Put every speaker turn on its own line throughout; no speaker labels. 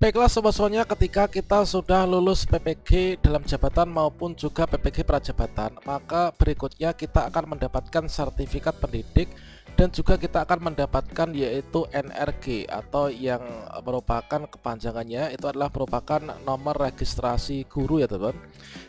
Baiklah sobat-sobatnya, ketika kita sudah lulus PPG dalam jabatan maupun juga PPG prajabatan, maka berikutnya kita akan mendapatkan sertifikat pendidik dan juga kita akan mendapatkan yaitu NRG atau yang merupakan kepanjangannya itu adalah merupakan nomor registrasi guru ya teman-teman.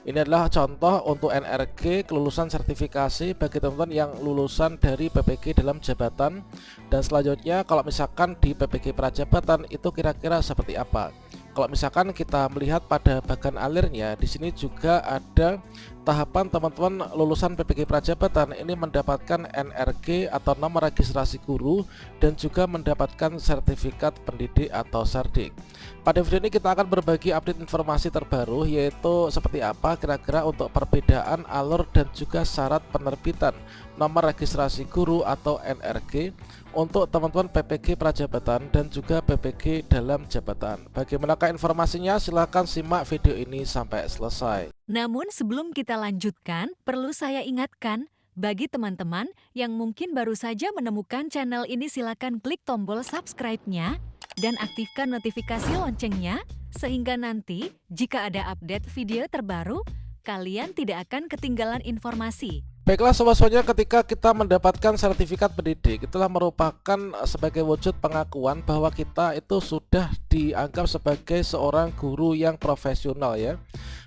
Ini adalah contoh untuk NRG kelulusan sertifikasi bagi teman-teman yang lulusan dari PPG dalam jabatan. Dan selanjutnya kalau misalkan di PPG prajabatan itu kira-kira seperti apa? Kalau misalkan kita melihat pada bagian alirnya, di sini juga ada tahapan teman-teman lulusan PPG prajabatan ini mendapatkan NRG atau nomor registrasi guru dan juga mendapatkan sertifikat pendidik atau Serdik. Pada video ini kita akan berbagi update informasi terbaru, yaitu seperti apa kira-kira untuk perbedaan alur dan juga syarat penerbitan nomor registrasi guru atau NRG untuk teman-teman PPG prajabatan dan juga PPG dalam jabatan. Bagaimanakah informasinya? Silahkan simak video ini sampai selesai.
Namun sebelum kita lanjutkan, perlu saya ingatkan, bagi teman-teman yang mungkin baru saja menemukan channel ini, silakan klik tombol subscribe-nya dan aktifkan notifikasi loncengnya, sehingga nanti jika ada update video terbaru, kalian tidak akan ketinggalan informasi.
Baiklah sobat-sobatnya, ketika kita mendapatkan sertifikat pendidik, itulah merupakan sebagai wujud pengakuan bahwa kita itu sudah dianggap sebagai seorang guru yang profesional ya.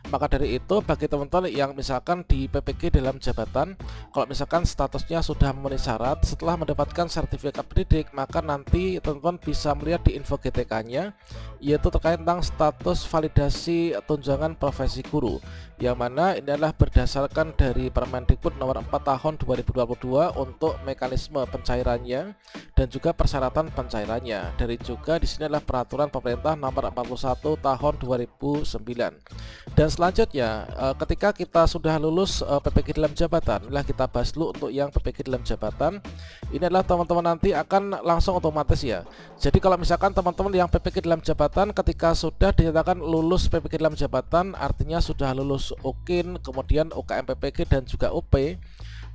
Maka dari itu bagi teman-teman yang misalkan di PPG dalam jabatan, kalau misalkan statusnya sudah memenuhi syarat, setelah mendapatkan sertifikat pendidik, maka nanti teman-teman bisa melihat di info GTK-nya, yaitu terkait tentang status validasi tunjangan profesi guru, yang mana ini adalah berdasarkan dari Permendikbud nomor 4 tahun 2022 untuk mekanisme pencairannya dan juga persyaratan pencairannya. Dari juga di sini adalah peraturan pemerintah nomor 41 tahun 2009. Dan selanjutnya ketika kita sudah lulus PPG dalam jabatan, inilah kita bahas dulu untuk yang PPG dalam jabatan. Ini adalah teman-teman nanti akan langsung otomatis ya. Jadi kalau misalkan teman-teman yang PPG dalam jabatan ketika sudah dinyatakan lulus PPG dalam jabatan, artinya sudah lulus UKIN, kemudian UKM PPG dan juga UP,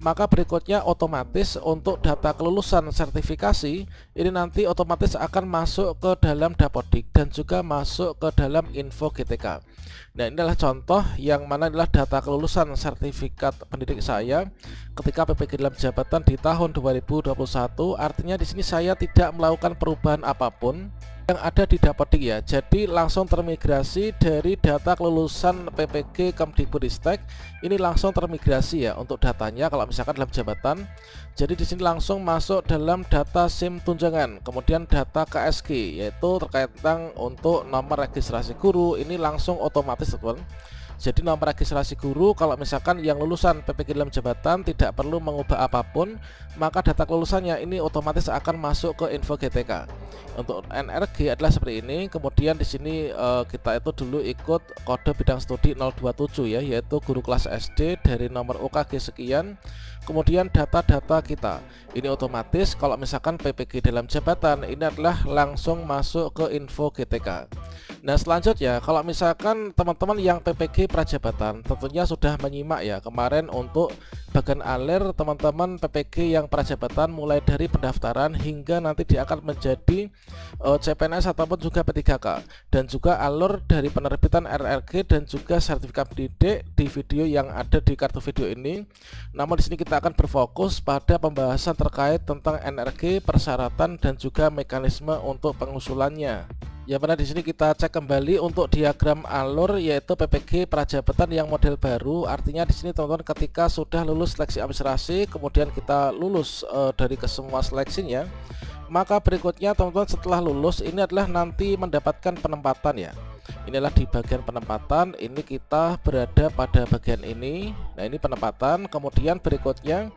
maka berikutnya otomatis untuk data kelulusan sertifikasi ini nanti otomatis akan masuk ke dalam Dapodik dan juga masuk ke dalam info GTK. Nah, ini adalah contoh yang mana adalah data kelulusan sertifikat pendidik saya ketika PPG dalam jabatan di tahun 2021. Artinya di sini saya tidak melakukan perubahan apapun yang ada di Dapodik ya. Jadi langsung termigrasi dari data kelulusan PPG Kemdikbudristek ini langsung termigrasi ya untuk datanya kalau misalkan dalam jabatan. Jadi di sini langsung masuk dalam data SIM tunjangan, kemudian data KSG yaitu terkait tentang untuk nomor registrasi guru ini langsung otomatis teman-teman. Jadi nomor registrasi guru kalau misalkan yang lulusan PPG dalam jabatan tidak perlu mengubah apapun, maka data kelulusannya ini otomatis akan masuk ke info GTK. Untuk NRG adalah seperti ini. Kemudian di sini kita itu dulu ikut kode bidang studi 027 ya, yaitu guru kelas SD dari nomor UKG sekian. Kemudian data-data kita ini otomatis kalau misalkan PPG dalam jabatan ini adalah langsung masuk ke info GTK. Nah selanjutnya kalau misalkan teman-teman yang PPG prajabatan tentunya sudah menyimak ya kemarin untuk bagian alir teman-teman PPG yang prajabatan mulai dari pendaftaran hingga nanti dia akan menjadi CPNS ataupun juga P3K, dan juga alur dari penerbitan RRG dan juga sertifikat pendidik di video yang ada di kartu video ini. Namun di sini kita akan berfokus pada pembahasan terkait tentang NRG, persyaratan dan juga mekanisme untuk pengusulannya. Ya benar, di sini kita cek kembali untuk diagram alur yaitu PPG prajabatan yang model baru. Artinya di sini teman-teman ketika sudah lulus seleksi administrasi kemudian kita lulus dari kesemua seleksinya, maka berikutnya teman-teman setelah lulus ini adalah nanti mendapatkan penempatan ya. Inilah di bagian penempatan, ini kita berada pada bagian ini. Nah ini penempatan. Kemudian berikutnya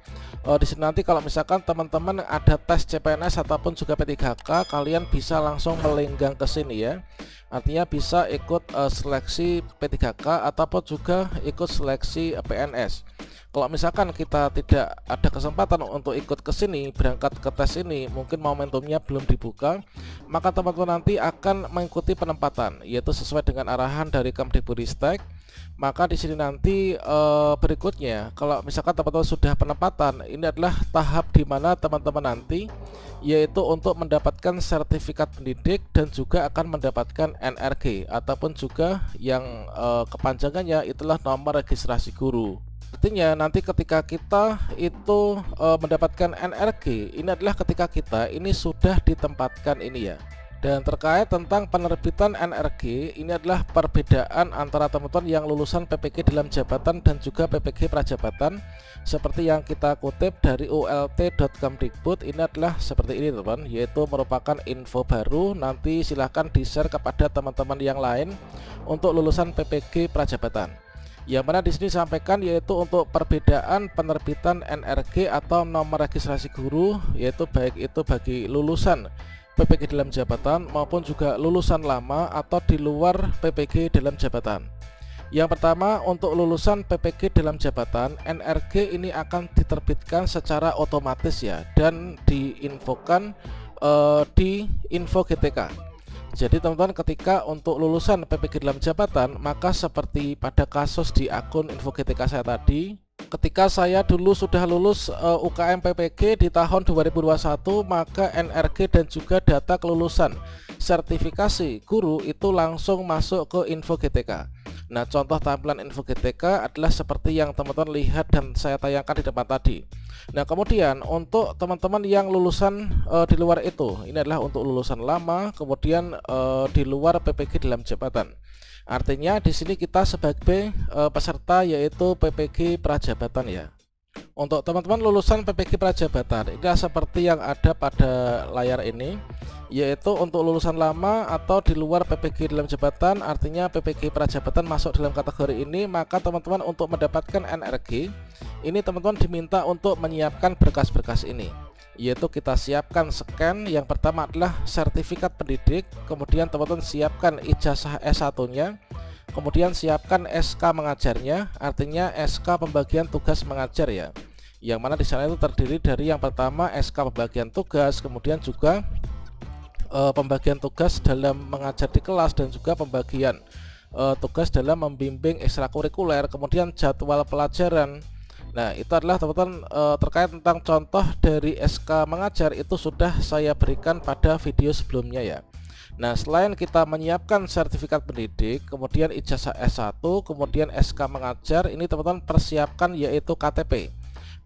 di sini nanti kalau misalkan teman-teman ada tes CPNS ataupun juga P3K, kalian bisa langsung melenggang ke sini ya. Artinya bisa ikut seleksi P3K ataupun juga ikut seleksi PNS. Kalau misalkan kita tidak ada kesempatan untuk ikut ke sini, berangkat ke tes ini, mungkin momentumnya belum dibuka, maka teman-teman nanti akan mengikuti penempatan, yaitu sesuai dengan arahan dari Kemdikbudristek. Maka di sini nanti berikutnya kalau misalkan teman-teman sudah penempatan, ini adalah tahap di mana teman-teman nanti yaitu untuk mendapatkan sertifikat pendidik dan juga akan mendapatkan NRG ataupun juga yang kepanjangannya itulah nomor registrasi guru. Artinya nanti ketika kita itu mendapatkan NRG, ini adalah ketika kita ini sudah ditempatkan ini ya. Dan terkait tentang penerbitan NRG, ini adalah perbedaan antara teman-teman yang lulusan PPG dalam jabatan dan juga PPG prajabatan. Seperti yang kita kutip dari ult.kemdikbud, ini adalah seperti ini teman-teman, yaitu merupakan info baru. Nanti silahkan di-share kepada teman-teman yang lain untuk lulusan PPG prajabatan. Yang mana di sini disampaikan yaitu untuk perbedaan penerbitan NRG atau nomor registrasi guru, yaitu baik itu bagi lulusan PPG dalam jabatan maupun juga lulusan lama atau di luar PPG dalam jabatan. Yang pertama, untuk lulusan PPG dalam jabatan, NRG ini akan diterbitkan secara otomatis ya, dan diinfokan di info GTK. Jadi teman-teman, ketika untuk lulusan PPG dalam jabatan, maka seperti pada kasus di akun info GTK saya tadi, ketika saya dulu sudah lulus UKM PPG di tahun 2021, maka NRG dan juga data kelulusan sertifikasi guru itu langsung masuk ke info GTK. Nah, contoh tampilan info GTK adalah seperti yang teman-teman lihat dan saya tayangkan di depan tadi. Nah, kemudian untuk teman-teman yang lulusan di luar itu, ini adalah untuk lulusan lama, kemudian di luar PPG dalam jabatan. Artinya di sini kita sebagai peserta yaitu PPG prajabatan ya. Untuk teman-teman lulusan PPG prajabatan, ini seperti yang ada pada layar ini, yaitu untuk lulusan lama atau di luar PPG dalam jabatan. Artinya PPG prajabatan masuk dalam kategori ini, maka teman-teman untuk mendapatkan NRG ini teman-teman diminta untuk menyiapkan berkas-berkas ini, yaitu kita siapkan scan. Yang pertama adalah sertifikat pendidik, kemudian teman-teman siapkan ijazah S1-nya, kemudian siapkan SK mengajarnya, artinya SK pembagian tugas mengajar ya. Yang mana di sana itu terdiri dari yang pertama SK pembagian tugas, kemudian juga pembagian tugas dalam mengajar di kelas dan juga pembagian tugas dalam membimbing ekstrakurikuler, kemudian jadwal pelajaran. Nah, itu adalah teman-teman terkait tentang contoh dari SK mengajar itu sudah saya berikan pada video sebelumnya ya. Nah, selain kita menyiapkan sertifikat pendidik, kemudian ijazah S1, kemudian SK mengajar, ini teman-teman persiapkan yaitu KTP.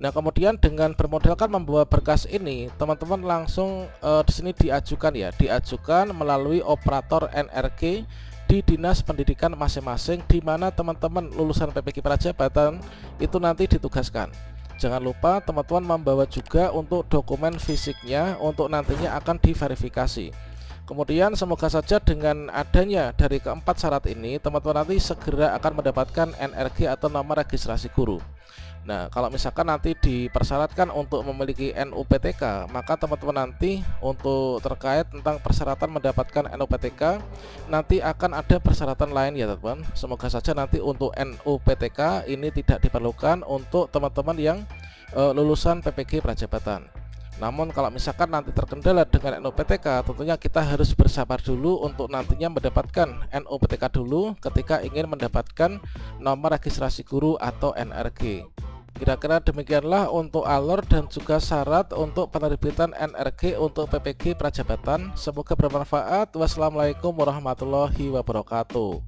Nah, kemudian dengan bermodalkan membawa berkas ini, teman-teman langsung di sini diajukan ya, diajukan melalui operator NRG di dinas pendidikan masing-masing, di mana teman-teman lulusan PPG prajabatan itu nanti ditugaskan. Jangan lupa teman-teman membawa juga untuk dokumen fisiknya untuk nantinya akan diverifikasi. Kemudian semoga saja dengan adanya dari keempat syarat ini, teman-teman nanti segera akan mendapatkan NRG atau nomor registrasi guru. Nah, kalau misalkan nanti dipersyaratkan untuk memiliki NUPTK, maka teman-teman nanti untuk terkait tentang persyaratan mendapatkan NUPTK, nanti akan ada persyaratan lain ya teman-teman. Semoga saja nanti untuk NUPTK ini tidak diperlukan untuk teman-teman yang lulusan PPG prajabatan. Namun kalau misalkan nanti terkendala dengan NUPTK, tentunya kita harus bersabar dulu untuk nantinya mendapatkan NUPTK dulu ketika ingin mendapatkan nomor registrasi guru atau NRG. Kira-kira demikianlah untuk alur dan juga syarat untuk penerbitan NRG untuk PPG prajabatan. Semoga bermanfaat. Wassalamualaikum warahmatullahi wabarakatuh.